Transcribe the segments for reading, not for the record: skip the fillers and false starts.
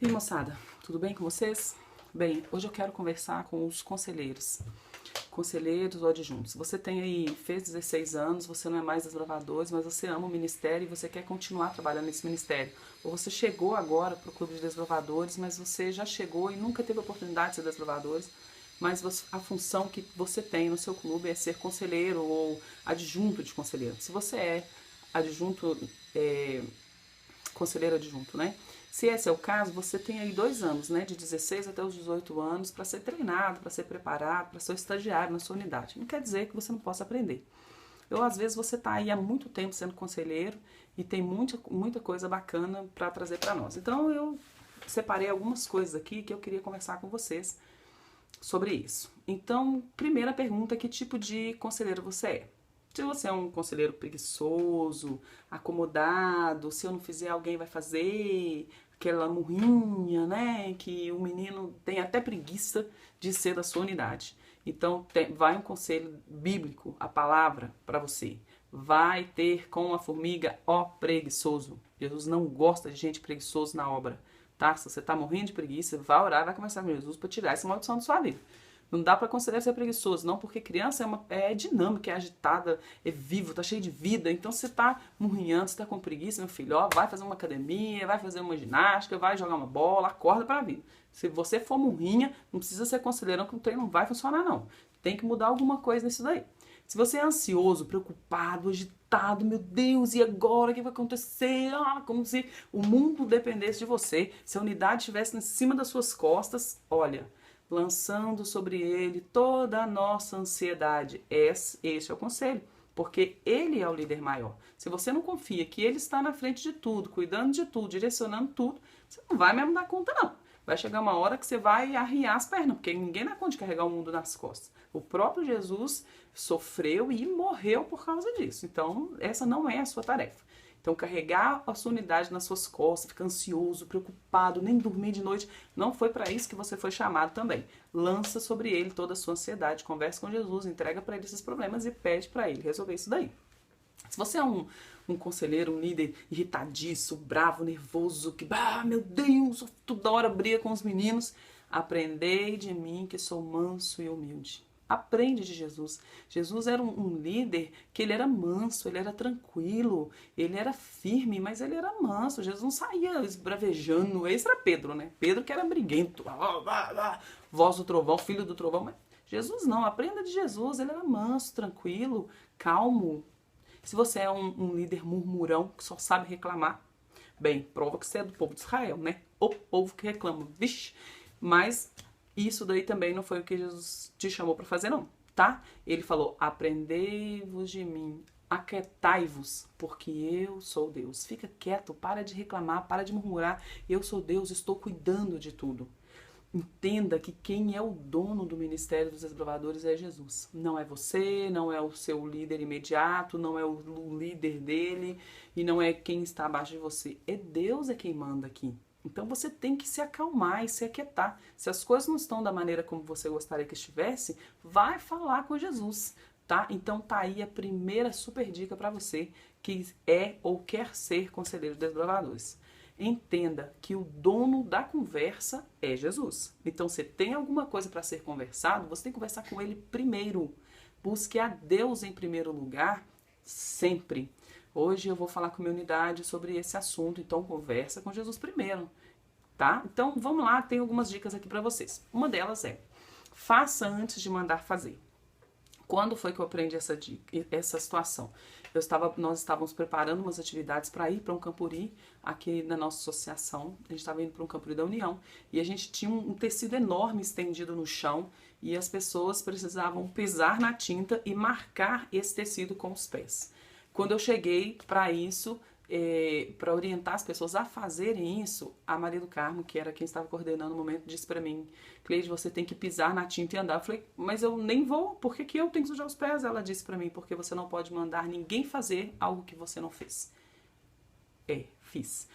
E aí, moçada, tudo bem com vocês? Bem, hoje eu quero conversar com os conselheiros ou adjuntos. Você tem aí, fez 16 anos, você não é mais desbravadores, mas você ama o ministério e você quer continuar trabalhando nesse ministério. Ou você chegou agora para o clube de desbravadores, mas você já chegou e nunca teve a oportunidade de ser desbravadores, mas a função que você tem no seu clube é ser conselheiro ou adjunto de conselheiro. Se você é adjunto, conselheiro adjunto, né? Se esse é o caso, você tem aí 2 anos, né, de 16 até os 18 anos, para ser treinado, para ser preparado, para ser estagiário na sua unidade. Não quer dizer que você não possa aprender. Ou às vezes você está aí há muito tempo sendo conselheiro e tem muita coisa bacana para trazer para nós. Então eu separei algumas coisas aqui que eu queria conversar com vocês sobre isso. Então, primeira pergunta, que tipo de conselheiro você é? Se você é um conselheiro preguiçoso, acomodado, se eu não fizer alguém vai fazer, aquela murrinha, né, que o menino tem até preguiça de ser da sua unidade. Então, vai um conselho bíblico, a palavra para você. Vai ter com a formiga, ó preguiçoso. Jesus não gosta de gente preguiçosa na obra, tá? Se você tá morrendo de preguiça, vai orar, vai conversar com Jesus para tirar essa maldição da sua vida. Não dá para considerar ser preguiçoso, não, porque criança é dinâmica, é agitada, é vivo, tá cheio de vida. Então você tá murrinhando, você tá com preguiça, meu filho, ó, vai fazer uma academia, vai fazer uma ginástica, vai jogar uma bola, acorda para a vida. Se você for murrinha, não precisa ser conselheiro, que o treino não vai funcionar, não. Tem que mudar alguma coisa nisso daí. Se você é ansioso, preocupado, agitado, meu Deus, e agora o que vai acontecer? Ah, como se o mundo dependesse de você. Se a unidade estivesse em cima das suas costas, olha, lançando sobre ele toda a nossa ansiedade. Esse é o conselho, porque ele é o líder maior. Se você não confia que ele está na frente de tudo, cuidando de tudo, direcionando tudo, você não vai mesmo dar conta, não. Vai chegar uma hora que você vai arriar as pernas, porque ninguém dá conta de carregar o mundo nas costas. O próprio Jesus sofreu e morreu por causa disso. Então, essa não é a sua tarefa. Então, carregar a sua unidade nas suas costas, ficar ansioso, preocupado, nem dormir de noite, não foi para isso que você foi chamado também. Lança sobre ele toda a sua ansiedade, conversa com Jesus, entrega para ele esses problemas e pede para ele resolver isso daí. Se você é um conselheiro, um líder irritadiço, bravo, nervoso, que, meu Deus, toda hora briga com os meninos, aprendei de mim que sou manso e humilde. Aprende de Jesus. Jesus era um líder que ele era manso, ele era tranquilo, ele era firme, mas ele era manso. Jesus não saía esbravejando. Esse era Pedro, né? Pedro que era briguento. Voz do trovão, filho do trovão. Mas Jesus não. Aprenda de Jesus. Ele era manso, tranquilo, calmo. Se você é um líder murmurão que só sabe reclamar, bem, prova que você é do povo de Israel, né? O povo que reclama. Vixe. Mas isso daí também não foi o que Jesus te chamou para fazer, não, tá? Ele falou, aprendei-vos de mim, aquietai-vos, porque eu sou Deus. Fica quieto, para de reclamar, para de murmurar. Eu sou Deus, estou cuidando de tudo. Entenda que quem é o dono do ministério dos desbravadores é Jesus. Não é você, não é o seu líder imediato, não é o líder dele e não é quem está abaixo de você. É Deus quem manda aqui. Então você tem que se acalmar e se aquietar. Se as coisas não estão da maneira como você gostaria que estivesse, vai falar com Jesus, tá? Então tá aí a primeira super dica para você que é ou quer ser conselheiro de desbravadores. Entenda que o dono da conversa é Jesus. Então, se tem alguma coisa para ser conversado, você tem que conversar com ele primeiro. Busque a Deus em primeiro lugar, sempre. Hoje eu vou falar com minha unidade sobre esse assunto, então conversa com Jesus primeiro, tá? Então, vamos lá, tem algumas dicas aqui para vocês. Uma delas é, faça antes de mandar fazer. Quando foi que eu aprendi essa situação? Nós estávamos preparando umas atividades para ir para um campuri aqui na nossa associação. A gente estava indo para um campuri da União e a gente tinha um tecido enorme estendido no chão e as pessoas precisavam pisar na tinta e marcar esse tecido com os pés. Quando eu cheguei para isso, para orientar as pessoas a fazerem isso, a Maria do Carmo, que era quem estava coordenando o momento, disse para mim, Cleide, você tem que pisar na tinta e andar. Eu falei, mas eu nem vou, por que eu tenho que sujar os pés? Ela disse para mim, porque você não pode mandar ninguém fazer algo que você não fez. Fiz.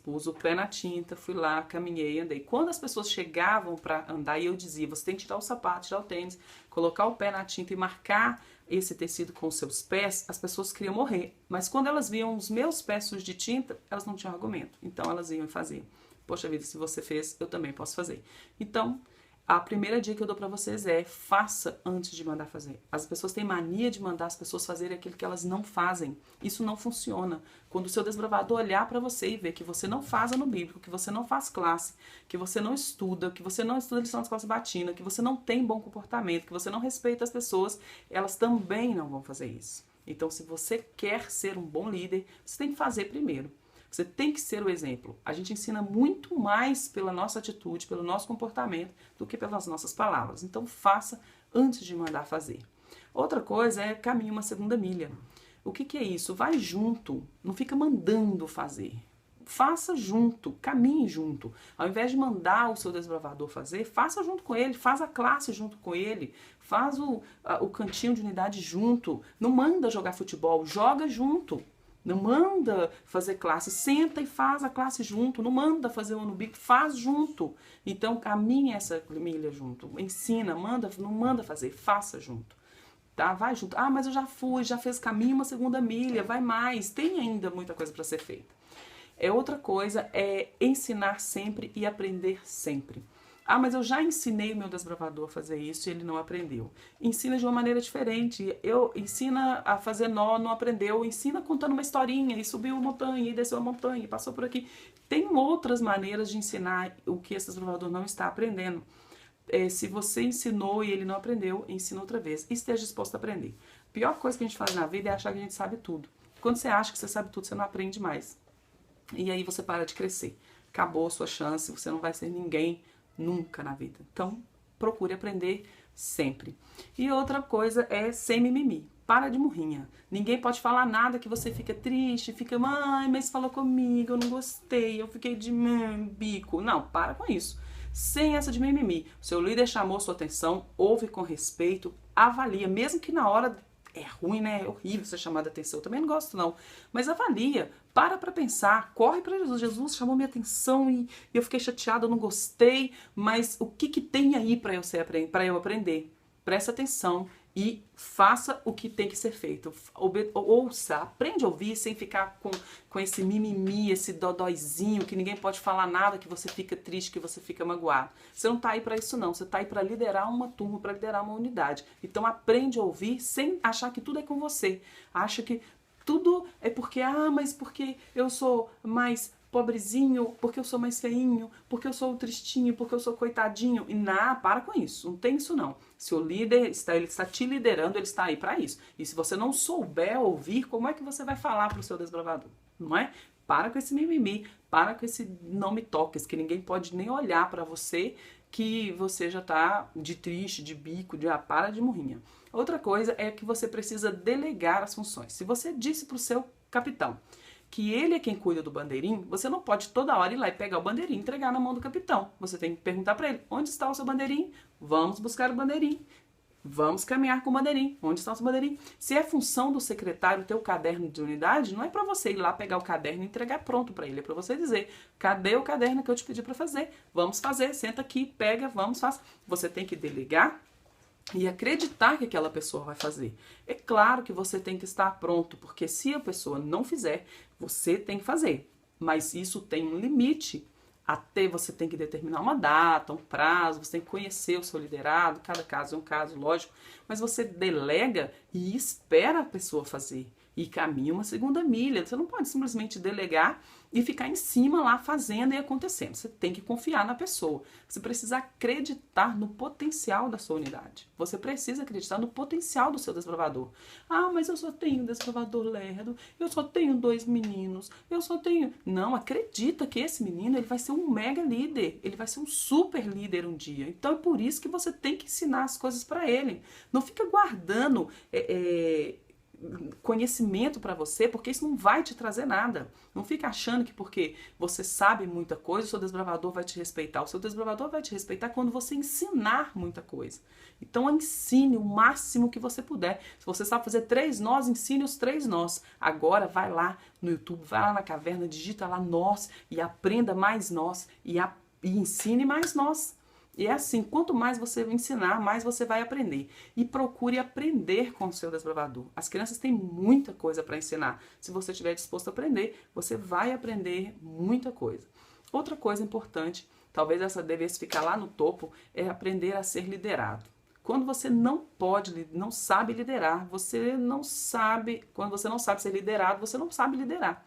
Pus o pé na tinta, fui lá, caminhei, andei. Quando as pessoas chegavam para andar, e eu dizia, você tem que tirar o sapato, tirar o tênis, colocar o pé na tinta e marcar esse tecido com os seus pés, as pessoas queriam morrer. Mas quando elas viam os meus pés sujos de tinta, elas não tinham argumento. Então elas iam fazer. poxa vida, se você fez, eu também posso fazer. Então, a primeira dica que eu dou pra vocês é faça antes de mandar fazer. As pessoas têm mania de mandar as pessoas fazerem aquilo que elas não fazem. Isso não funciona. Quando o seu desbravador olhar pra você e ver que você não faz ano bíblico, que você não faz classe, que você não estuda lição de escola sabatina, que você não tem bom comportamento, que você não respeita as pessoas, elas também não vão fazer isso. Então, se você quer ser um bom líder, você tem que fazer primeiro. Você tem que ser o exemplo. A gente ensina muito mais pela nossa atitude, pelo nosso comportamento, do que pelas nossas palavras. Então, faça antes de mandar fazer. Outra coisa é caminhe uma segunda milha. O que é isso? Vai junto, não fica mandando fazer. Faça junto, caminhe junto. Ao invés de mandar o seu desbravador fazer, faça junto com ele, faz a classe junto com ele, faz o cantinho de unidade junto. Não manda jogar futebol, joga junto. Não manda fazer classe, senta e faz a classe junto. Não manda fazer o ano bíblico, faz junto. Então caminhe essa milha junto, ensina, não manda fazer, faça junto. Tá? Vai junto. Ah, mas eu já fui, já fez caminho uma segunda milha, vai mais. Tem ainda muita coisa para ser feita. Outra coisa é ensinar sempre e aprender sempre. Ah, mas eu já ensinei o meu desbravador a fazer isso e ele não aprendeu. Ensina de uma maneira diferente. Ensina a fazer nó, não aprendeu. Ensina contando uma historinha e subiu a montanha e desceu a montanha e passou por aqui. Tem outras maneiras de ensinar o que esse desbravador não está aprendendo. Se você ensinou e ele não aprendeu, ensina outra vez. E esteja disposto a aprender. A pior coisa que a gente faz na vida é achar que a gente sabe tudo. Quando você acha que você sabe tudo, você não aprende mais. E aí você para de crescer. Acabou a sua chance, você não vai ser ninguém nunca na vida. Então, procure aprender sempre. E outra coisa é sem mimimi. Para de murrinha. Ninguém pode falar nada que você fica triste, fica, mãe, mas falou comigo, eu não gostei, eu fiquei de bico. Não, para com isso. Sem essa de mimimi. O seu líder chamou sua atenção, ouve com respeito, avalia, mesmo que na hora é ruim, né? É horrível ser chamado a atenção. Eu também não gosto, não. Mas avalia, para pra pensar, corre pra Jesus. Jesus chamou minha atenção e eu fiquei chateada, eu não gostei, mas o que tem aí pra eu aprender? Presta atenção e faça o que tem que ser feito. Ouça, aprende a ouvir sem ficar com esse mimimi, esse dodóizinho, que ninguém pode falar nada, que você fica triste, que você fica magoado. Você não tá aí para isso não, você tá aí para liderar uma turma, para liderar uma unidade. Então aprende a ouvir sem achar que tudo é com você. Acha que tudo é porque, mas porque eu sou mais pobrezinho, porque eu sou mais feinho, porque eu sou o tristinho, porque eu sou coitadinho. E para com isso, não tem isso não. Se o líder ele está te liderando, ele está aí para isso. E se você não souber ouvir, como é que você vai falar para o seu desbravador? Não é? Para com esse mimimi, para com esse não me toques, que ninguém pode nem olhar para você, que você já tá de triste, de bico, para de murrinha. Outra coisa é que você precisa delegar as funções. Se você disse para o seu capitão que ele é quem cuida do bandeirinho, você não pode toda hora ir lá e pegar o bandeirinho e entregar na mão do capitão. Você tem que perguntar para ele, onde está o seu bandeirinho? Vamos buscar o bandeirinho. Vamos caminhar com o bandeirinho. Onde está o seu bandeirinho? Se é função do secretário ter o caderno de unidade, não é para você ir lá pegar o caderno e entregar pronto para ele. É para você dizer, cadê o caderno que eu te pedi para fazer? Vamos fazer, senta aqui, pega, vamos, faz. Você tem que delegar e acreditar que aquela pessoa vai fazer. É claro que você tem que estar pronto, porque se a pessoa não fizer, você tem que fazer. Mas isso tem um limite. Até você tem que determinar uma data, um prazo, você tem que conhecer o seu liderado, cada caso é um caso, lógico. Mas você delega e espera a pessoa fazer. E caminha uma segunda milha. Você não pode simplesmente delegar e ficar em cima lá fazendo e acontecendo. Você tem que confiar na pessoa. Você precisa acreditar no potencial da sua unidade. Você precisa acreditar no potencial do seu desbravador. Ah, mas eu só tenho um desbravador lerdo, eu só tenho 2 meninos, eu só tenho... Não, acredita que esse menino ele vai ser um mega líder, ele vai ser um super líder um dia. Então é por isso que você tem que ensinar as coisas para ele. Não fica guardando... conhecimento para você, porque isso não vai te trazer nada. Não fica achando que porque você sabe muita coisa, o seu desbravador vai te respeitar. O seu desbravador vai te respeitar quando você ensinar muita coisa. Então ensine o máximo que você puder. Se você sabe fazer 3 nós, ensine os 3 nós. Agora vai lá no YouTube, vai lá na caverna, digita lá nós e aprenda mais nós e ensine mais nós. E é assim, quanto mais você ensinar, mais você vai aprender. E procure aprender com o seu desbravador. As crianças têm muita coisa para ensinar. Se você estiver disposto a aprender, você vai aprender muita coisa. Outra coisa importante, talvez essa devesse ficar lá no topo, é aprender a ser liderado. Quando você não sabe liderar, quando você não sabe ser liderado, você não sabe liderar.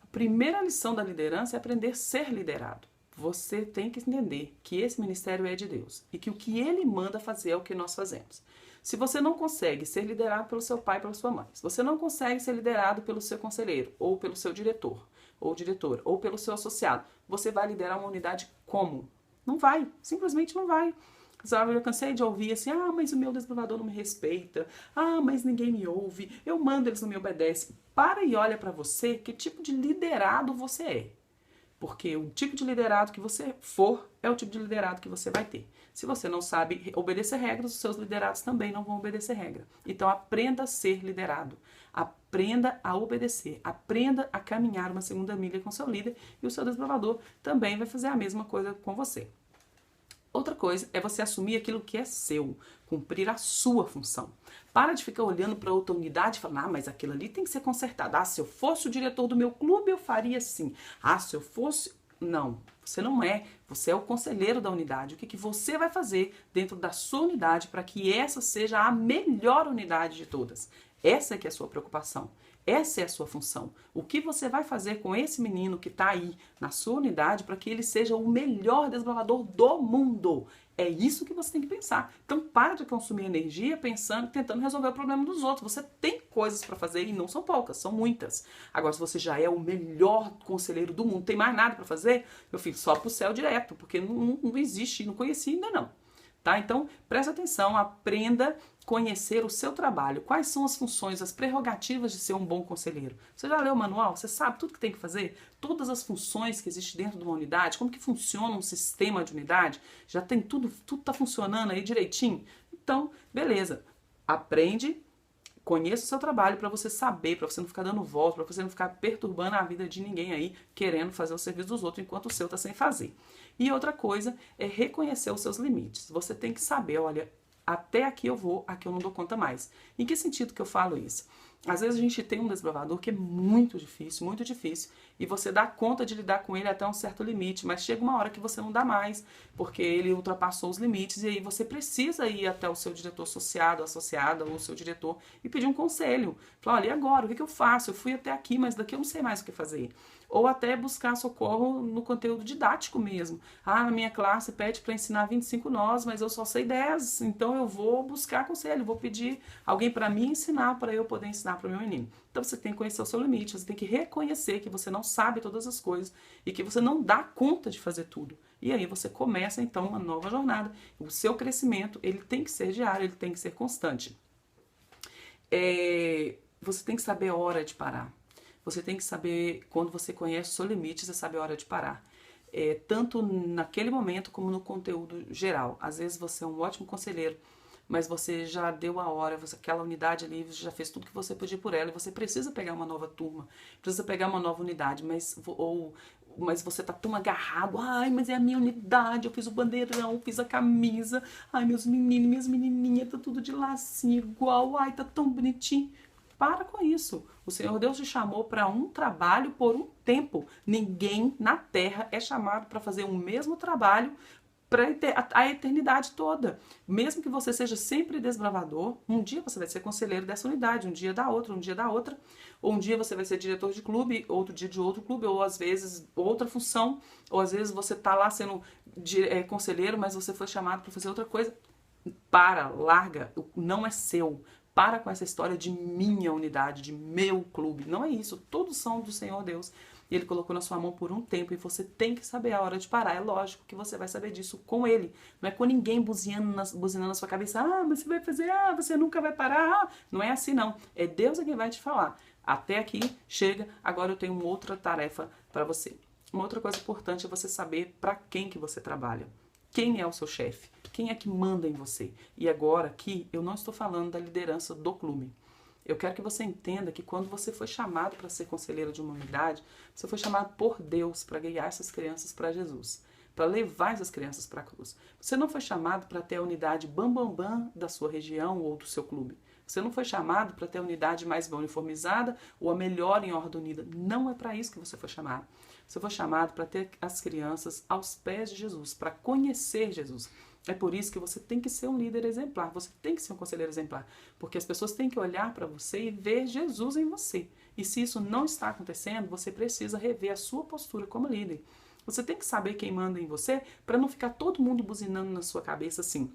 A primeira lição da liderança é aprender a ser liderado. Você tem que entender que esse ministério é de Deus e que o que Ele manda fazer é o que nós fazemos. Se você não consegue ser liderado pelo seu pai e pela sua mãe, se você não consegue ser liderado pelo seu conselheiro, ou pelo seu diretor, ou diretora, ou pelo seu associado, você vai liderar uma unidade como? Não vai, simplesmente não vai. Eu cansei de ouvir assim, mas o meu desbravador não me respeita, mas ninguém me ouve, eu mando, eles não me obedecem. Para e olha para você que tipo de liderado você é. Porque o tipo de liderado que você for é o tipo de liderado que você vai ter. Se você não sabe obedecer regras, os seus liderados também não vão obedecer regra. Então aprenda a ser liderado. Aprenda a obedecer. Aprenda a caminhar uma segunda milha com seu líder e o seu desbravador também vai fazer a mesma coisa com você. Outra coisa é você assumir aquilo que é seu, cumprir a sua função. Para de ficar olhando para outra unidade e falar, mas aquilo ali tem que ser consertado. Se eu fosse o diretor do meu clube, eu faria assim. Se eu fosse... Não, você não é. Você é o conselheiro da unidade. O que você vai fazer dentro da sua unidade para que essa seja a melhor unidade de todas? Essa é que é a sua preocupação. Essa é a sua função. O que você vai fazer com esse menino que está aí na sua unidade para que ele seja o melhor desbravador do mundo? É isso que você tem que pensar. Então para de consumir energia tentando resolver o problema dos outros. Você tem coisas para fazer e não são poucas, são muitas. Agora, se você já é o melhor conselheiro do mundo, tem mais nada para fazer, meu filho, só pro céu direto, porque não existe, não conheci ainda não. Tá? Então, preste atenção, aprenda a conhecer o seu trabalho. Quais são as funções, as prerrogativas de ser um bom conselheiro? Você já leu o manual? Você sabe tudo que tem que fazer? Todas as funções que existem dentro de uma unidade? Como que funciona um sistema de unidade? Já tem tudo está funcionando aí direitinho? Então, beleza. Aprende, conheça o seu trabalho para você saber, para você não ficar dando volta, para você não ficar perturbando a vida de ninguém aí, querendo fazer o serviço dos outros enquanto o seu está sem fazer. E outra coisa é reconhecer os seus limites. Você tem que saber, olha, até aqui eu vou, aqui eu não dou conta mais. Em que sentido que eu falo isso? Às vezes a gente tem um desbravador que é muito difícil, e você dá conta de lidar com ele até um certo limite, mas chega uma hora que você não dá mais, porque ele ultrapassou os limites, e aí você precisa ir até o seu diretor associada, ou o seu diretor, e pedir um conselho. Falar, olha, e agora? O que eu faço? Eu fui até aqui, mas daqui eu não sei mais o que fazer. Ou até buscar socorro no conteúdo didático mesmo. A minha classe pede para ensinar 25 nós, mas eu só sei 10, então eu vou buscar conselho, vou pedir alguém para me ensinar, para eu poder ensinar para o meu menino. Então você tem que conhecer o seu limite, você tem que reconhecer que você não sabe todas as coisas e que você não dá conta de fazer tudo. E aí você começa então uma nova jornada. O seu crescimento, ele tem que ser diário, ele tem que ser constante. Você tem que saber a hora de parar. Você tem que saber, quando você conhece o seu limite, você sabe a hora de parar. Tanto naquele momento como no conteúdo geral. Às vezes você é um ótimo conselheiro, mas você já deu a hora, aquela unidade ali, você já fez tudo que você podia por ela, e você precisa pegar uma nova turma, precisa pegar uma nova unidade, mas você tá tão agarrado, mas é a minha unidade, eu fiz o bandeirão, fiz a camisa, meus meninos, minhas menininhas, tá tudo de lacinho igual, tá tão bonitinho. Para com isso. O Senhor Deus te chamou para um trabalho por um tempo. Ninguém na terra é chamado para fazer o mesmo trabalho para a eternidade toda. Mesmo que você seja sempre desbravador, um dia você vai ser conselheiro dessa unidade, um dia da outra, um dia da outra. Ou um dia você vai ser diretor de clube, outro dia de outro clube, ou às vezes outra função, ou às vezes você está lá sendo conselheiro, mas você foi chamado para fazer outra coisa. Larga, não é seu. Para com essa história de minha unidade, de meu clube. Não é isso. Todos são do Senhor Deus. E Ele colocou na sua mão por um tempo e você tem que saber a hora de parar. É lógico que você vai saber disso com Ele. Não é com ninguém buzinando na sua cabeça. Mas você vai fazer, você nunca vai parar. Não é assim, não. É Deus quem vai te falar. Até aqui, chega. Agora eu tenho uma outra tarefa para você. Uma outra coisa importante é você saber para quem que você trabalha. Quem é o seu chefe? Quem é que manda em você? E agora aqui eu não estou falando da liderança do clube. Eu quero que você entenda que quando você foi chamado para ser conselheiro de uma unidade, você foi chamado por Deus para guiar essas crianças para Jesus, para levar essas crianças para a cruz. Você não foi chamado para ter a unidade bam da sua região ou do seu clube. Você não foi chamado para ter a unidade mais bem uniformizada ou a melhor em ordem unida. Não é para isso que você foi chamado. Você foi chamado para ter as crianças aos pés de Jesus, para conhecer Jesus. É por isso que você tem que ser um líder exemplar, você tem que ser um conselheiro exemplar, porque as pessoas têm que olhar para você e ver Jesus em você. E se isso não está acontecendo, você precisa rever a sua postura como líder. Você tem que saber quem manda em você para não ficar todo mundo buzinando na sua cabeça assim.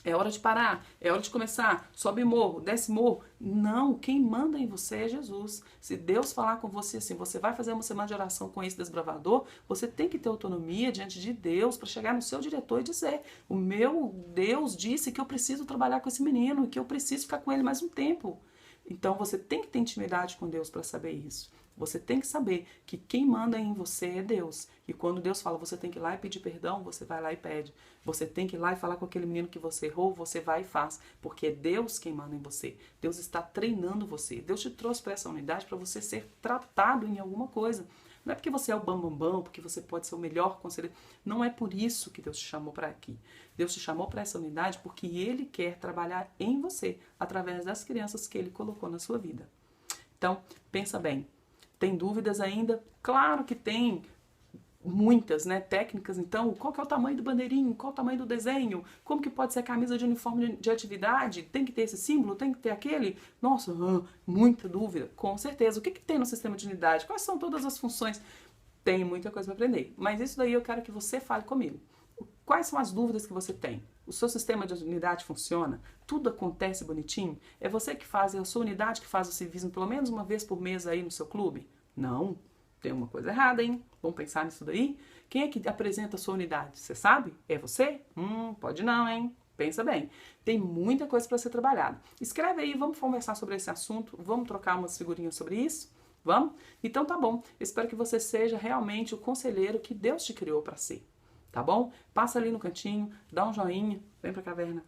É hora de parar, é hora de começar, sobe morro, desce morro. Não, quem manda em você é Jesus. Se Deus falar com você assim, você vai fazer uma semana de oração com esse desbravador, você tem que ter autonomia diante de Deus para chegar no seu diretor e dizer: o meu Deus disse que eu preciso trabalhar com esse menino, que eu preciso ficar com ele mais um tempo. Então você tem que ter intimidade com Deus para saber isso. Você tem que saber que quem manda em você é Deus. E quando Deus fala, você tem que ir lá e pedir perdão, você vai lá e pede. Você tem que ir lá e falar com aquele menino que você errou, você vai e faz. Porque é Deus quem manda em você. Deus está treinando você. Deus te trouxe para essa unidade para você ser tratado em alguma coisa. Não é porque você é o bambambam, porque você pode ser o melhor conselheiro. Não é por isso que Deus te chamou para aqui. Deus te chamou para essa unidade porque Ele quer trabalhar em você, através das crianças que Ele colocou na sua vida. Então, pensa bem. Tem dúvidas ainda? Claro que tem muitas, né? Técnicas, então, qual que é o tamanho do bandeirinho? Qual o tamanho do desenho? Como que pode ser a camisa de uniforme de atividade? Tem que ter esse símbolo? Tem que ter aquele? Nossa, muita dúvida. Com certeza. O que tem no sistema de unidade? Quais são todas as funções? Tem muita coisa para aprender. Mas isso daí eu quero que você fale comigo. Quais são as dúvidas que você tem? O seu sistema de unidade funciona? Tudo acontece bonitinho? É você que faz, é a sua unidade que faz o civismo pelo menos uma vez por mês aí no seu clube? Não, tem uma coisa errada, hein? Vamos pensar nisso daí? Quem é que apresenta a sua unidade? Você sabe? É você? Pode não, hein? Pensa bem. Tem muita coisa para ser trabalhada. Escreve aí, vamos conversar sobre esse assunto, vamos trocar umas figurinhas sobre isso? Vamos? Então tá bom. Espero que você seja realmente o conselheiro que Deus te criou para ser. Tá bom? Passa ali no cantinho, dá um joinha, vem pra caverna.